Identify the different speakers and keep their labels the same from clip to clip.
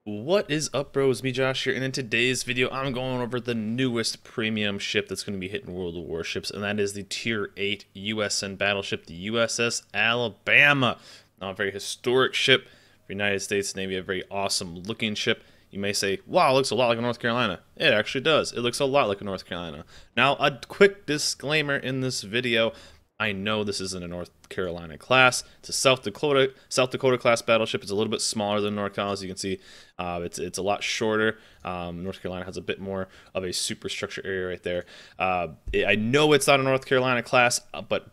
Speaker 1: What is up, bros? Me, Josh here, and in today's video, I'm going over the newest premium ship that's going to be hitting World of Warships, and that is the Tier 8 USN battleship, the USS Alabama. Now, a very historic ship for the United States Navy, a very awesome looking ship. You may say, wow, it looks a lot like a North Carolina. It actually does. It looks a lot like a North Carolina. Now, a quick disclaimer in this video. I know this isn't a North Carolina class. It's a South Dakota class battleship. It's a little bit smaller than North Carolina, as you can see. It's a lot shorter. North Carolina has a bit more of a superstructure area right there. I know it's not a North Carolina class, but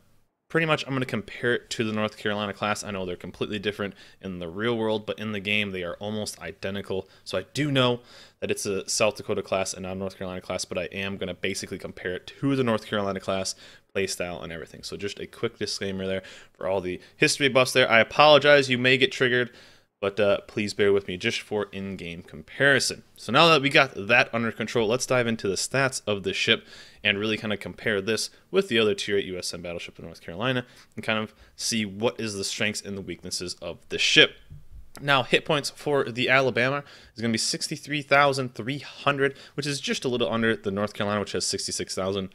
Speaker 1: pretty much I'm going to compare it to the North Carolina class. I know they're completely different in the real world, but in the game they are almost identical. So I do know that it's a South Dakota class and not a North Carolina class, but I am going to basically compare it to the North Carolina class playstyle and everything. So just a quick disclaimer there for all the history buffs there. I apologize, you may get triggered, but please bear with me just for in-game comparison. So now that we got that under control, let's dive into the stats of the ship and really kind of compare this with the other Tier 8 USN battleship in North Carolina and kind of see what is the strengths and the weaknesses of the ship. Now, hit points for the Alabama is going to be 63,300, which is just a little under the North Carolina, which has 66,000.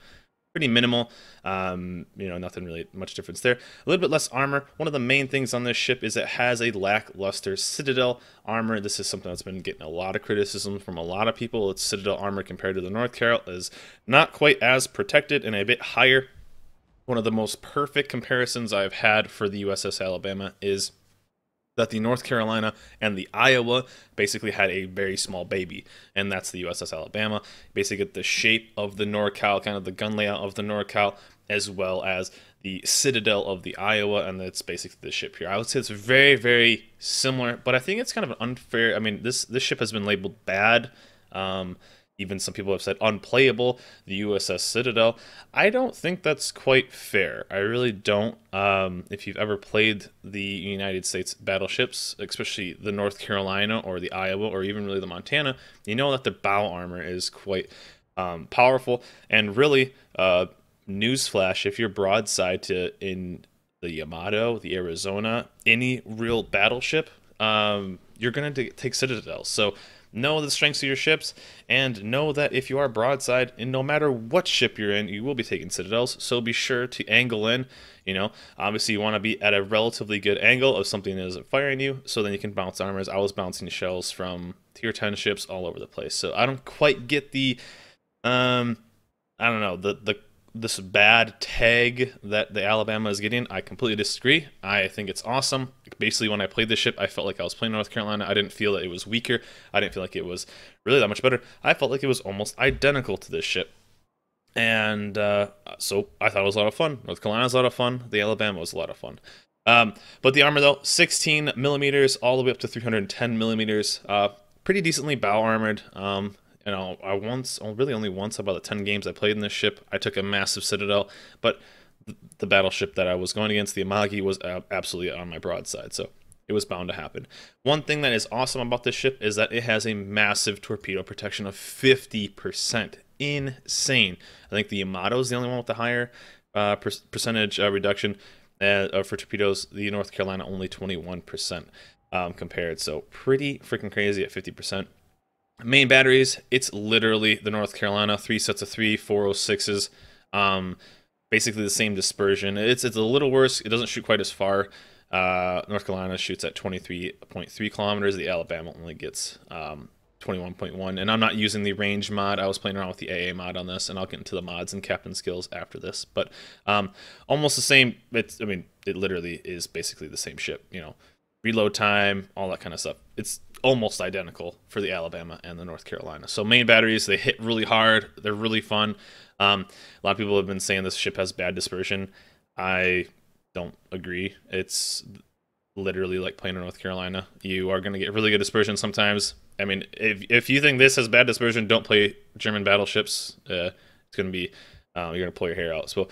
Speaker 1: Pretty minimal, nothing really much difference there. A little bit less armor. One of the main things on this ship is it has a lackluster Citadel Armor. This is something that's been getting a lot of criticism from a lot of people. Its Citadel Armor compared to the North Carol is not quite as protected and a bit higher. One of the most perfect comparisons I've had for the USS Alabama is that the North Carolina and the Iowa basically had a very small baby, and that's the USS Alabama. Basically get the shape of the NorCal, kind of the gun layout of the NorCal, as well as the Citadel of the Iowa, and that's basically the ship here. I would say it's very, very similar, but I think it's kind of unfair. I mean, this ship has been labeled bad. Even some people have said unplayable, the USS Citadel. I don't think that's quite fair. I really don't. If you've ever played the United States battleships, especially the North Carolina or the Iowa or even really the Montana, you know that the bow armor is quite powerful. And really, newsflash, if you're broadside to in the Yamato, the Arizona, any real battleship, you're going to take Citadels. So know the strengths of your ships, and know that if you are broadside, and no matter what ship you're in, you will be taking Citadels, so be sure to angle in. Obviously you want to be at a relatively good angle of something that isn't firing you, so then you can bounce armors. I was bouncing shells from Tier 10 ships all over the place, so I don't quite get the, I don't know, this bad tag that the Alabama is getting. I completely disagree. I think it's awesome. Basically, when I played this ship, I felt like I was playing North Carolina. I didn't feel that it was weaker. I didn't feel like it was really that much better. I felt like it was almost identical to this ship. And so I thought it was a lot of fun. North Carolina was a lot of fun. The Alabama was a lot of fun. But the armor, though, 16 millimeters all the way up to 310 millimeters. Pretty decently bow armored. Really only once out of the 10 games I played in this ship, I took a massive Citadel, but the battleship that I was going against, the Amagi, was absolutely on my broadside, so it was bound to happen. One thing that is awesome about this ship is that it has a massive torpedo protection of 50%. Insane. I think the Yamato is the only one with the higher percentage reduction for torpedoes. The North Carolina only 21% compared, so pretty freaking crazy at 50%. Main batteries, it's literally the North Carolina, 3 sets of 3 406s, basically the same dispersion. It's a little worse. It doesn't shoot quite as far. North Carolina shoots at 23.3 kilometers. The Alabama only gets 21.1. And I'm not using the range mod. I was playing around with the AA mod on this, and I'll get into the mods and captain skills after this. But almost the same. It literally is basically the same ship. Reload time, all that kind of stuff. It's almost identical for the Alabama and the North Carolina. So main batteries, they hit really hard. They're really fun. A lot of people have been saying this ship has bad dispersion. I don't agree. It's literally like playing in North Carolina. You are going to get really good dispersion sometimes. I mean, if you think this has bad dispersion, don't play German battleships. It's going to be you're going to pull your hair out. So,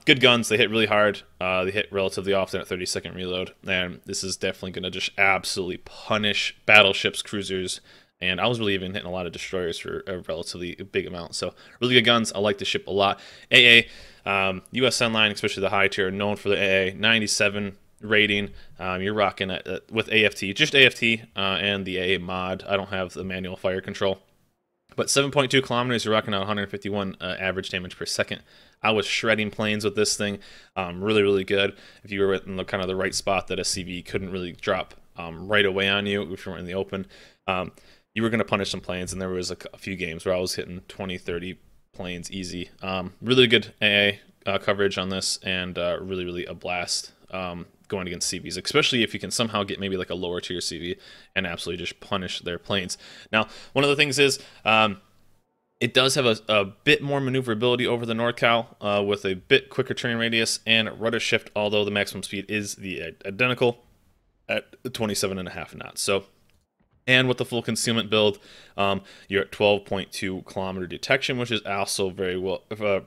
Speaker 1: good guns. They hit really hard. They hit relatively often at 30-second reload. And this is definitely going to just absolutely punish battleships, cruisers. And I was really even hitting a lot of destroyers for a relatively big amount. So, really good guns. I like the ship a lot. AA, USN line, especially the high tier, known for the AA. 97 rating, you're rocking it with AFT, just AFT and the AA mod. I don't have the manual fire control. But 7.2 kilometers, you're rocking out 151 average damage per second. I was shredding planes with this thing, really, really good. If you were in the kind of the right spot that a CV couldn't really drop right away on you, if you weren't in the open, you were going to punish some planes. And there was a few games where I was hitting 20, 30 planes easy. Really good AA coverage on this, and really, really a blast going against CVs, especially if you can somehow get maybe like a lower tier CV and absolutely just punish their planes. Now, one of the things is it does have a bit more maneuverability over the NorCal with a bit quicker turning radius and rudder shift, although the maximum speed is the identical at 27.5 knots. So, and with the full concealment build, you're at 12.2 kilometer detection, which is also very well,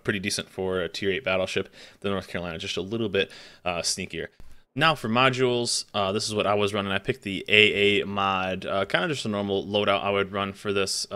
Speaker 1: pretty decent for a tier 8 battleship. The North Carolina just a little bit sneakier. Now for modules, this is what I was running. I picked the AA mod, kind of just a normal loadout I would run for this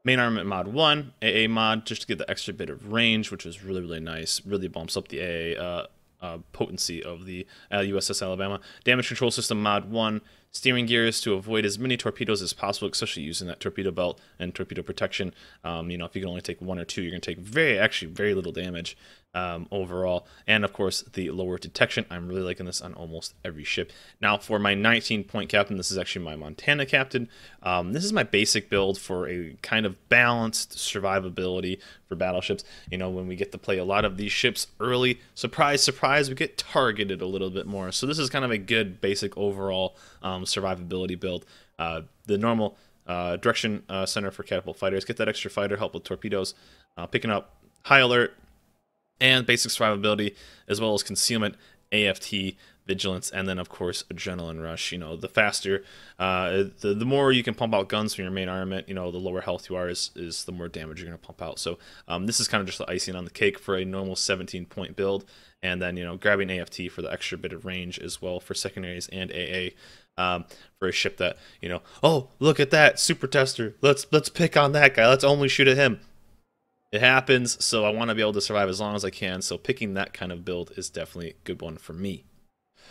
Speaker 1: main armament mod 1, AA mod, just to get the extra bit of range, which is really, really nice. Really bumps up the AA potency of the USS Alabama. Damage control system mod 1, steering gears to avoid as many torpedoes as possible, especially using that torpedo belt and torpedo protection. You know, if you can only take 1 or 2, you're going to take very little damage overall. And of course, the lower detection. I'm really liking this on almost every ship. Now for my 19-point captain, this is actually my Montana captain. This is my basic build for a kind of balanced survivability for battleships. You know, when we get to play a lot of these ships early, surprise, surprise, we get targeted a little bit more. So this is kind of a good basic overall survivability build. The normal direction center for catapult fighters, get that extra fighter, help with torpedoes, picking up high alert, and basic survivability, as well as concealment, AFT, vigilance, and then of course adrenaline rush. You know, the faster, the more you can pump out guns from your main armament, you know, the lower health you are is the more damage you're going to pump out. So this is kind of just the icing on the cake for a normal 17-point build, and then, you know, grabbing AFT for the extra bit of range as well for secondaries, and AA for a ship that, you know, oh, look at that super tester, let's pick on that guy, let's only shoot at him. It happens, so I want to be able to survive as long as I can, so picking that kind of build is definitely a good one for me.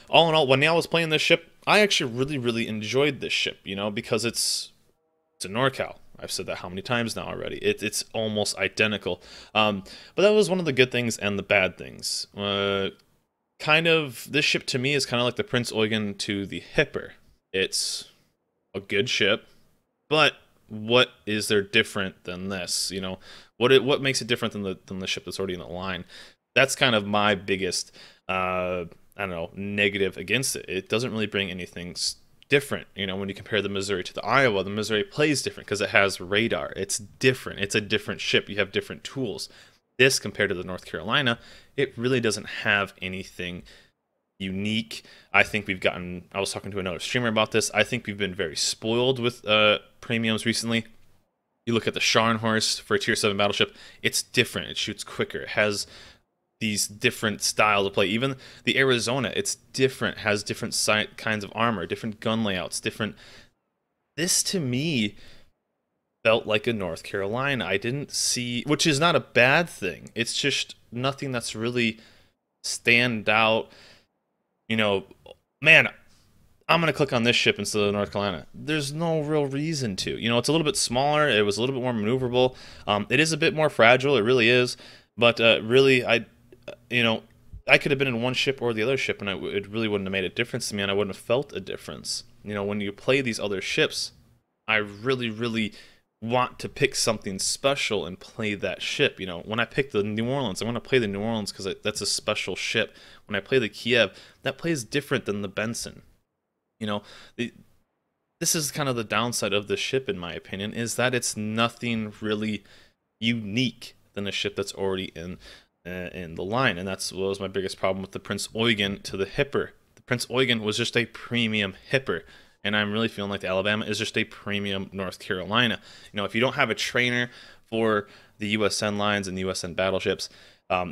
Speaker 1: All in all, when I was playing this ship, I actually really enjoyed this ship, you know, because it's a NorCal. I've said that how many times now already. It's almost identical. But that was one of the good things and the bad things. Kind of, this ship to me is kind of like the Prince Eugen to the Hipper. It's a good ship, but what is there different than this? You know, what makes it different than the ship that's already in the line? That's kind of my biggest I don't know, negative against it. It doesn't really bring anything different. You know, when you compare the Missouri to the Iowa plays different because it has radar. It's different. It's a different ship. You have different tools. This, compared to the North Carolina, it really doesn't have anything unique. I think we've gotten, I was talking to another streamer about this, I think we've been very spoiled with premiums recently. You look at the Scharnhorst for a tier 7 battleship, it's different. It shoots quicker. It has these different styles of play. Even the Arizona, it's different, has different kinds of armor, different gun layouts, different. This to me felt like a North Carolina. I didn't see, which is not a bad thing. It's just nothing that's really stand out. You know, man, I'm going to click on this ship instead of North Carolina. There's no real reason to. You know, it's a little bit smaller. It was a little bit more maneuverable. It is a bit more fragile. It really is. But really, you know, I could have been in one ship or the other ship, and it really wouldn't have made a difference to me, and I wouldn't have felt a difference. You know, when you play these other ships, I really want to pick something special and play that ship. You know, when I pick the New Orleans, I want to play the New Orleans because that's a special ship. When I play the Kiev, that plays different than the Benson. You know, this is kind of the downside of the ship, in my opinion, is that it's nothing really unique than a ship that's already in the line, and that's what was my biggest problem with the Prince Eugen to the Hipper. The Prince Eugen was just a premium Hipper, and I'm really feeling like the Alabama is just a premium North Carolina. You know, if you don't have a trainer for the USN lines and the USN battleships,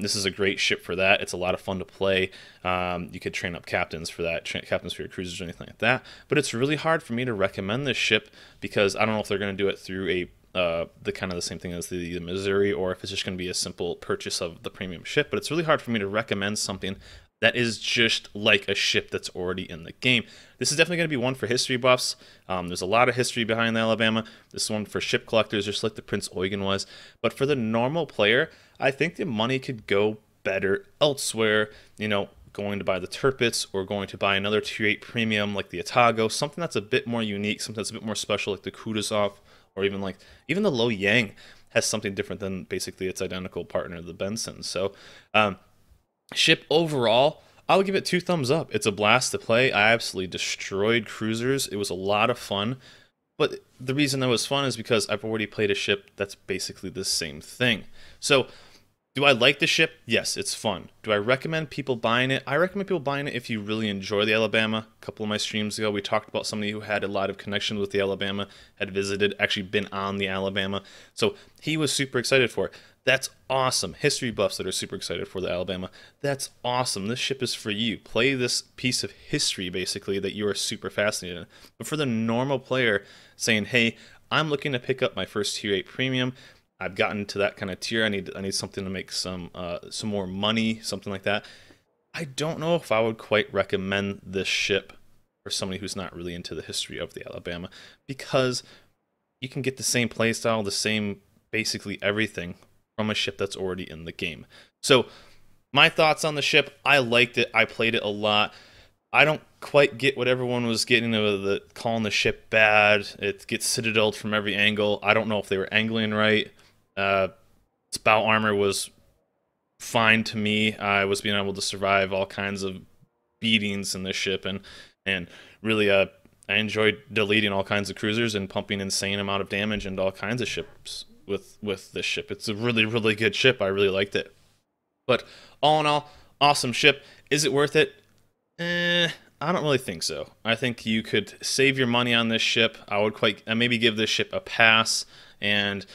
Speaker 1: this is a great ship for that. It's a lot of fun to play. You could train up captains for that, captains for your cruisers or anything like that. But it's really hard for me to recommend this ship because I don't know if they're going to do it through the kind of the same thing as the Missouri, or if it's just going to be a simple purchase of the premium ship. But it's really hard for me to recommend something that is just like a ship that's already in the game. This is definitely going to be one for history buffs. There's a lot of history behind the Alabama. This one for ship collectors, just like the Prince Eugen was. But for the normal player, I think the money could go better elsewhere. You know, going to buy the Tirpitz or going to buy another Tier 8 premium like the Atago, something that's a bit more unique, something that's a bit more special like the Kutuzov, or even the Lo Yang has something different than basically its identical partner, the Benson. So ship overall, I'll give it 2 thumbs up. It's a blast to play. I absolutely destroyed cruisers. It was a lot of fun. But the reason that was fun is because I've already played a ship that's basically the same thing. So do I like the ship? Yes, it's fun. Do I recommend people buying it? I recommend people buying it if you really enjoy the Alabama. A couple of my streams ago, we talked about somebody who had a lot of connection with the Alabama, had visited, actually been on the Alabama. So he was super excited for it. That's awesome. History buffs that are super excited for the Alabama. That's awesome. This ship is for you. Play this piece of history, basically, that you are super fascinated in. But for the normal player saying, hey, I'm looking to pick up my first Tier 8 premium, I've gotten to that kind of tier. I need something to make some more money, something like that. I don't know if I would quite recommend this ship for somebody who's not really into the history of the Alabama, because you can get the same playstyle, the same basically everything from a ship that's already in the game. So my thoughts on the ship: I liked it. I played it a lot. I don't quite get what everyone was getting the calling the ship bad. It gets citadeled from every angle. I don't know if they were angling right. Its bow armor was fine to me. I was being able to survive all kinds of beatings in this ship, and really I enjoyed deleting all kinds of cruisers and pumping insane amount of damage into all kinds of ships with this ship. It's a really, really good ship. I really liked it. But all in all, awesome ship. Is it worth it? I don't really think so. I think you could save your money on this ship. I would maybe give this ship a pass, and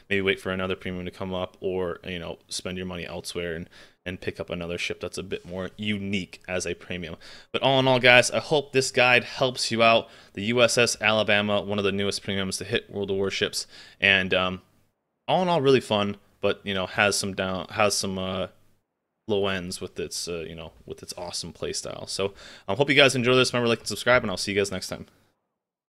Speaker 1: maybe wait for another premium to come up, or spend your money elsewhere and pick up another ship that's a bit more unique as a premium. But all in all, guys, I hope this guide helps you out. The USS Alabama, one of the newest premiums to hit World of Warships, and all in all, really fun. But has some low ends with its with its awesome playstyle. So I hope you guys enjoy this. Remember, like and subscribe, and I'll see you guys next time.